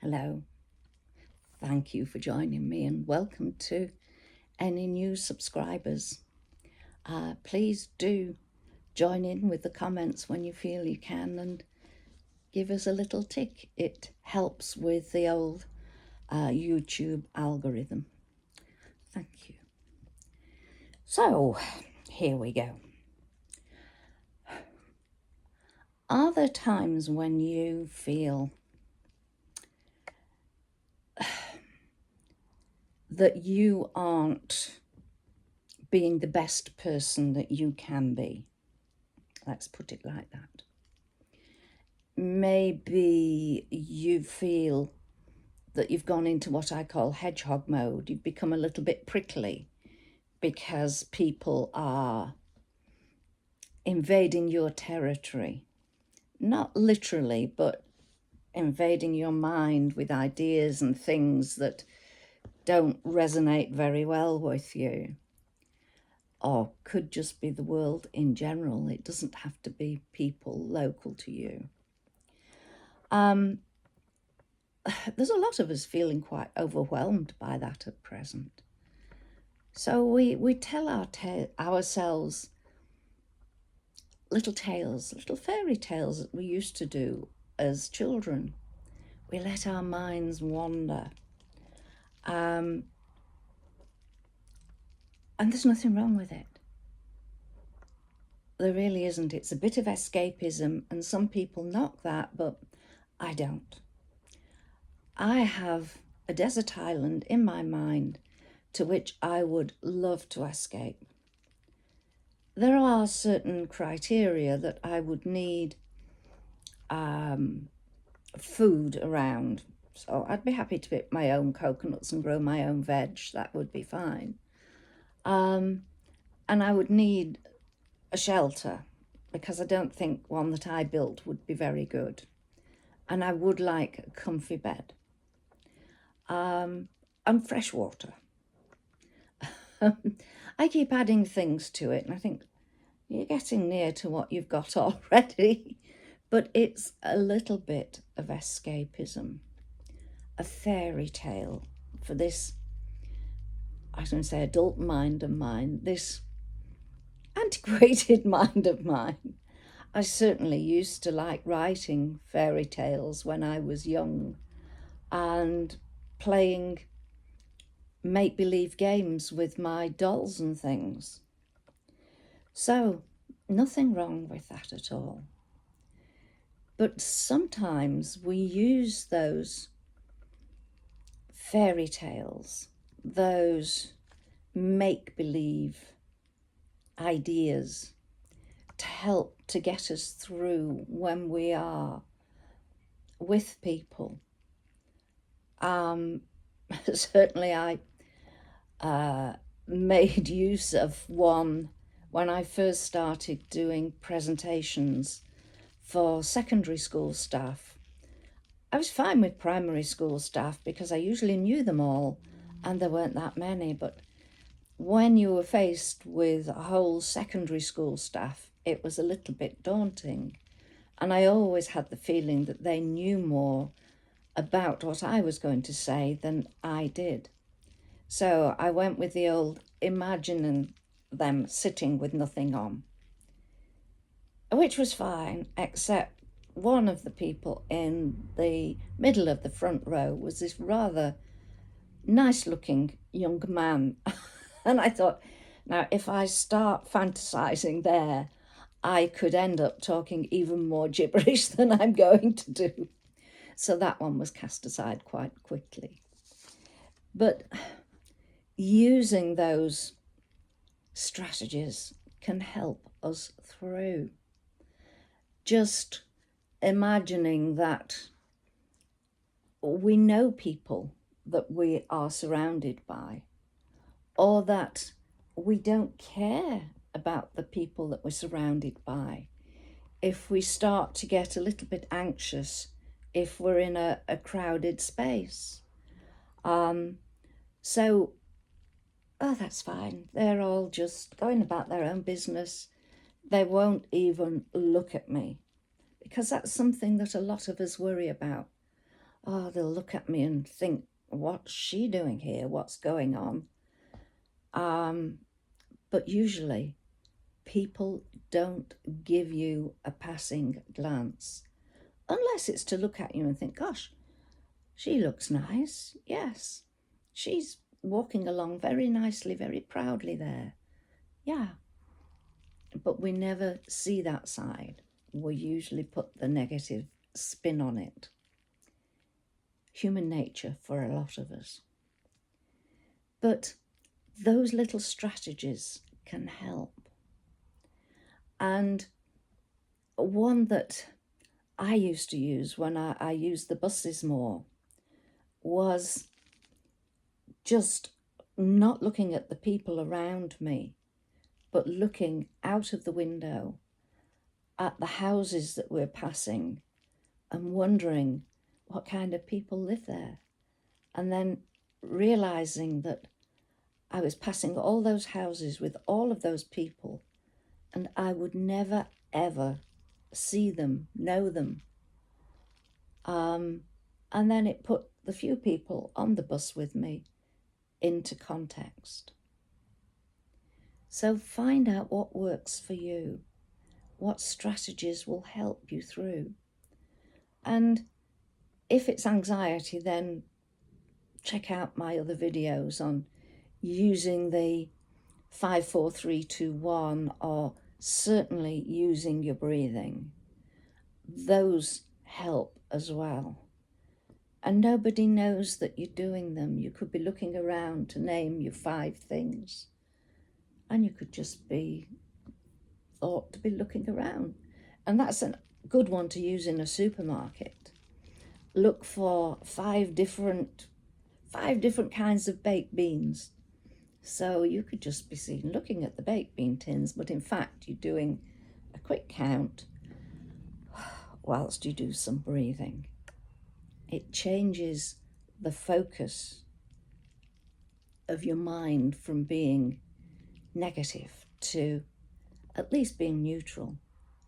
Hello, thank you for joining me and welcome to any new subscribers. Please do join in with the comments when you feel you can and give us a little tick. It helps with the old YouTube algorithm. Thank you. So, here we go. Are there times when you feel that you aren't being the best person that you can be? Let's put it like that. Maybe you feel that you've gone into what I call hedgehog mode. You've become a little bit prickly because people are invading your territory. Not literally, but invading your mind with ideas and things that don't resonate very well with you. Or could just be the world in general. It doesn't have to be people local to you. There's a lot of us feeling quite overwhelmed by that at present. So we tell ourselves little tales, little fairy tales that we used to do as children. We let our minds wander. And there's nothing wrong with it. There really isn't. It's a bit of escapism, and some people knock that, but I don't. I have a desert island in my mind to which I would love to escape. There are certain criteria that I would need food around. So I'd be happy to pick my own coconuts and grow my own veg. That would be fine. And I would need a shelter because I don't think one that I built would be very good. And I would like a comfy bed. And fresh water. I keep adding things to it and I think you're getting near to what you've got already. But it's a little bit of escapism, a fairy tale for this, I was going to say adult mind of mine, this antiquated mind of mine. I certainly used to like writing fairy tales when I was young and playing make-believe games with my dolls and things. So, nothing wrong with that at all. But sometimes we use those fairy tales, those make-believe ideas to help to get us through when we are with people. Certainly I made use of one when I first started doing presentations for secondary school staff. I was fine with primary school staff because I usually knew them all and there weren't that many, but when you were faced with a whole secondary school staff, it was a little bit daunting. And I always had the feeling that they knew more about what I was going to say than I did. So I went with the old imagining them sitting with nothing on, which was fine, except one of the people in the middle of the front row was this rather nice-looking young man. And I thought, now, if I start fantasizing there, I could end up talking even more gibberish than I'm going to do. So that one was cast aside quite quickly. But using those strategies can help us through. Just imagining that we know people that we are surrounded by, or that we don't care about the people that we're surrounded by. If we start to get a little bit anxious if we're in a crowded space. So, that's fine. They're all just going about their own business. They won't even look at me, because that's something that a lot of us worry about. oh, they'll look at me and think, what's she doing here? What's going on? But usually people don't give you a passing glance, unless it's to look at you and think, gosh, she looks nice. Yes, she's walking along very nicely, very proudly there. Yeah, but we never see that side. We usually put the negative spin on it. Human nature for a lot of us. But those little strategies can help. And one that I used to use when I used the buses more was just not looking at the people around me, but looking out of the window at the houses that we're passing and wondering what kind of people live there. And then realizing that I was passing all those houses with all of those people, and I would never, ever see them, know them. And then it put the few people on the bus with me into context. So find out what works for you, what strategies will help you through. And if it's anxiety, then check out my other videos on using the 5, 4, 3, 2, 1, or certainly using your breathing. Those help as well. And nobody knows that you're doing them. You could be looking around to name your 5 things, and you could just be thought to be looking around. And that's a good one to use in a supermarket. Look for 5 different kinds of baked beans. So you could just be seen looking at the baked bean tins, but in fact you're doing a quick count whilst you do some breathing. It changes the focus of your mind from being negative to at least being neutral,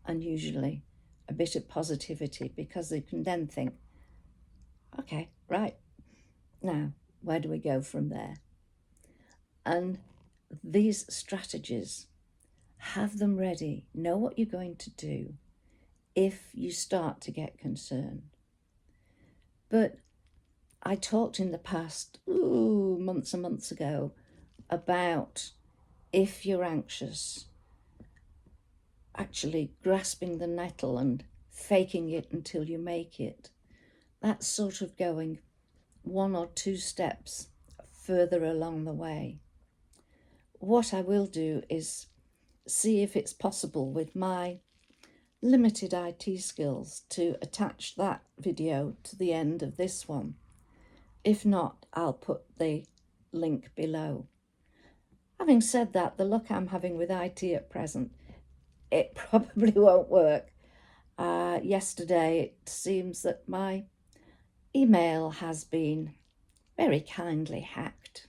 and usually a bit of positivity, because they can then think, okay, right, now where do we go from there? And these strategies, have them ready, know what you're going to do if you start to get concerned. But I talked in the past, months and months ago, about if you're anxious, actually grasping the nettle and faking it until you make it. That's sort of going 1 or 2 steps further along the way. What I will do is see if it's possible with my limited IT skills to attach that video to the end of this one. If not, I'll put the link below. Having said that, the luck I'm having with IT at present, it probably won't work. Yesterday, it seems that my email has been very kindly hacked,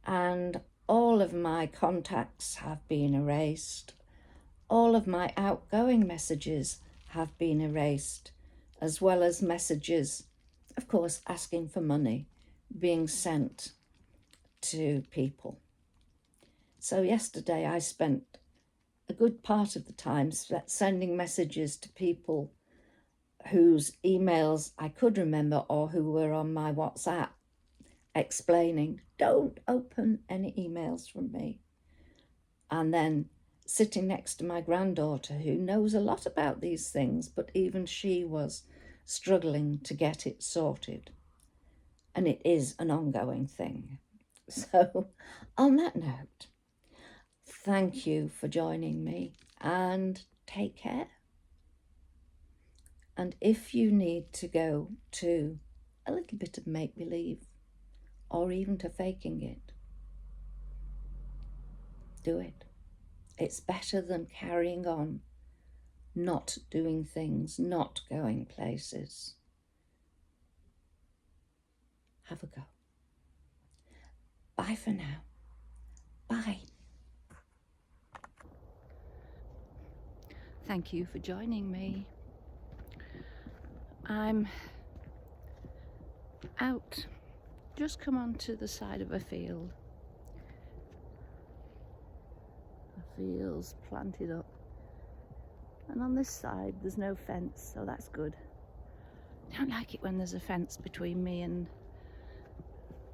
and all of my contacts have been erased. All of my outgoing messages have been erased, as well as messages, of course, asking for money being sent to people. So yesterday I spent a good part of the time sending messages to people whose emails I could remember or who were on my WhatsApp, explaining, don't open any emails from me. And then sitting next to my granddaughter, who knows a lot about these things, but even she was struggling to get it sorted. And it is an ongoing thing. So on that note, thank you for joining me, and take care. And if you need to go to a little bit of make-believe, or even to faking it, do it. It's better than carrying on, not doing things, not going places. Have a go. Bye for now. Bye. Thank you for joining me. I'm out, just come onto the side of a field. The field's planted up, and on this side there's no fence, so that's good. I don't like it when there's a fence between me and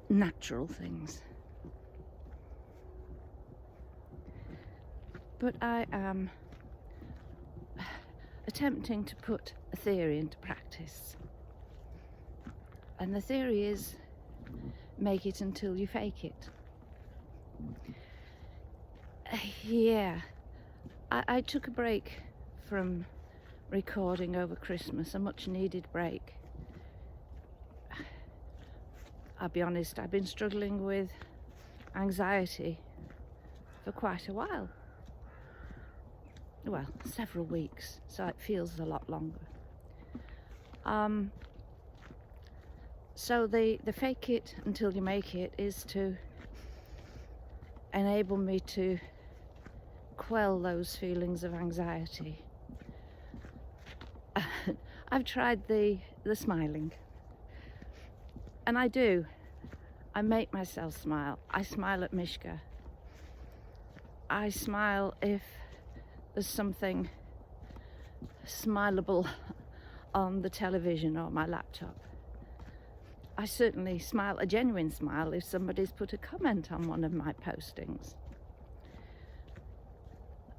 natural things. But I am attempting to put a theory into practice. And the theory is, make it until you fake it. Yeah, I took a break from recording over Christmas, a much needed break. I'll be honest, I've been struggling with anxiety for quite a while. Well, several weeks, so it feels a lot longer. So the fake it until you make it is to enable me to quell those feelings of anxiety. I've tried the smiling, and I do. I make myself smile. I smile at Mishka. I smile if there's something smileable on the television or my laptop. I certainly smile, a genuine smile, if somebody's put a comment on one of my postings.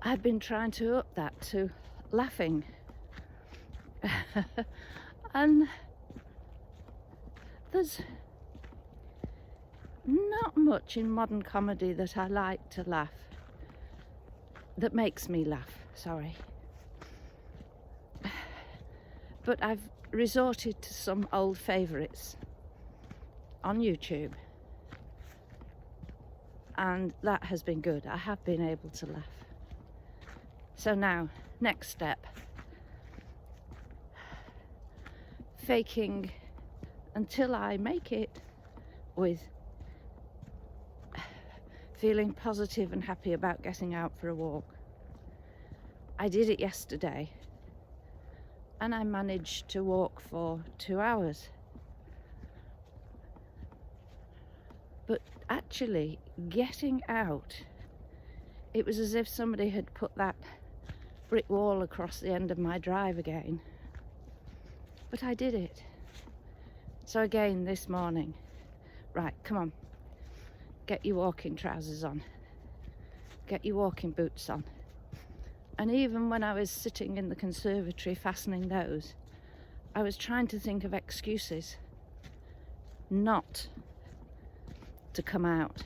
I've been trying to up that to laughing. And there's not much in modern comedy that I like to laugh, that makes me laugh, sorry. But I've resorted to some old favourites on YouTube, and that has been good. I have been able to laugh. So now, next step, faking until I make it with feeling positive and happy about getting out for a walk. I did it yesterday, and I managed to walk for 2 hours. But actually, getting out, it was as if somebody had put that brick wall across the end of my drive again. But I did it. So again this morning, right, come on, get your walking trousers on, get your walking boots on. And even when I was sitting in the conservatory fastening those, I was trying to think of excuses not to come out.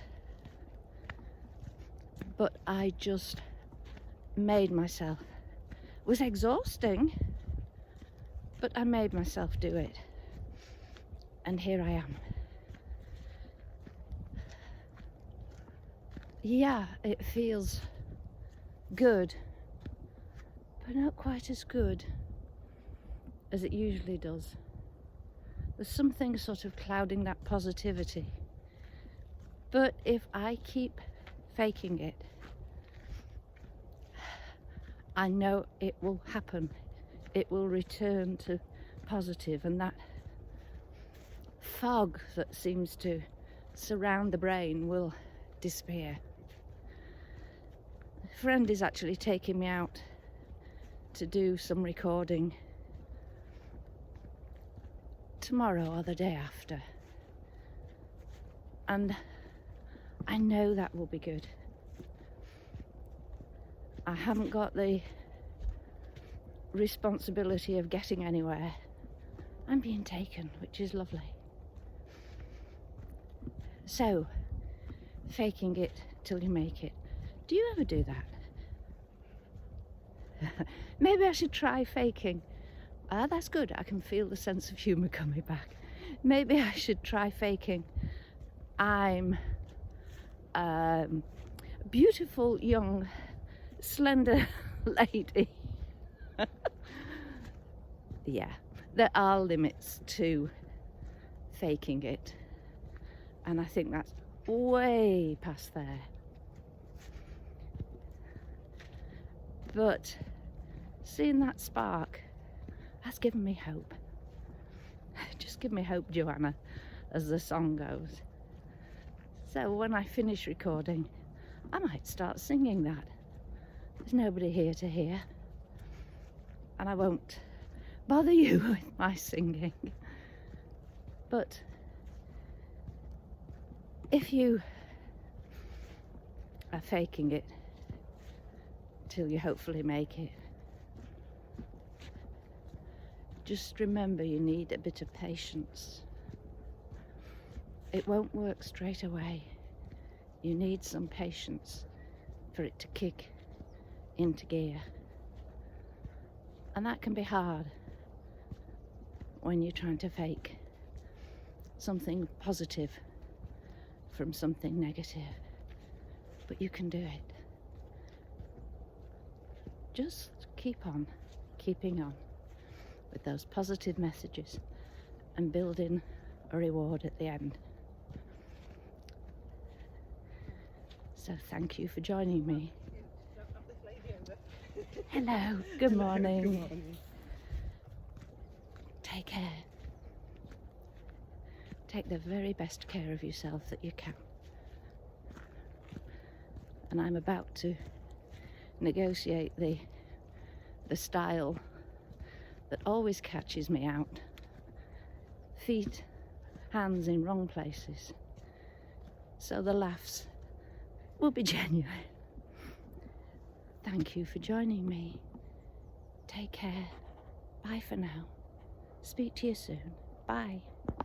But I just made myself. It was exhausting, but I made myself do it. And here I am. Yeah, it feels good, but not quite as good as it usually does. There's something sort of clouding that positivity. But if I keep faking it, I know it will happen. It will return to positive, and that fog that seems to surround the brain will disappear. A friend is actually taking me out to do some recording tomorrow or the day after, and I know that will be good. I haven't got the responsibility of getting anywhere. I'm being taken, which is lovely. So, faking it till you make it. Do you ever do that? Maybe I should try faking. That's good. I can feel the sense of humour coming back. Maybe I should try faking. I'm a beautiful, young, slender lady. Yeah, there are limits to faking it, and I think that's way past there. But seeing that spark, that's given me hope. Just give me hope, Joanna. as the song goes. So when I finish recording, I might start singing that. There's nobody here to hear, and I won't bother you with my singing. But if you are faking it till you hopefully make it, just remember you need a bit of patience. It won't work straight away. You need some patience for it to kick into gear. And that can be hard when you're trying to fake something positive from something negative. But you can do it. Just keep on keeping on with those positive messages and building a reward at the end. So thank you for joining me. Hello, good morning. Good morning. Take care. Take the very best care of yourself that you can. And I'm about to negotiate the style that always catches me out. Feet, hands in wrong places. So the laughs will be genuine. Thank you for joining me. Take care. Bye for now. Speak to you soon. Bye.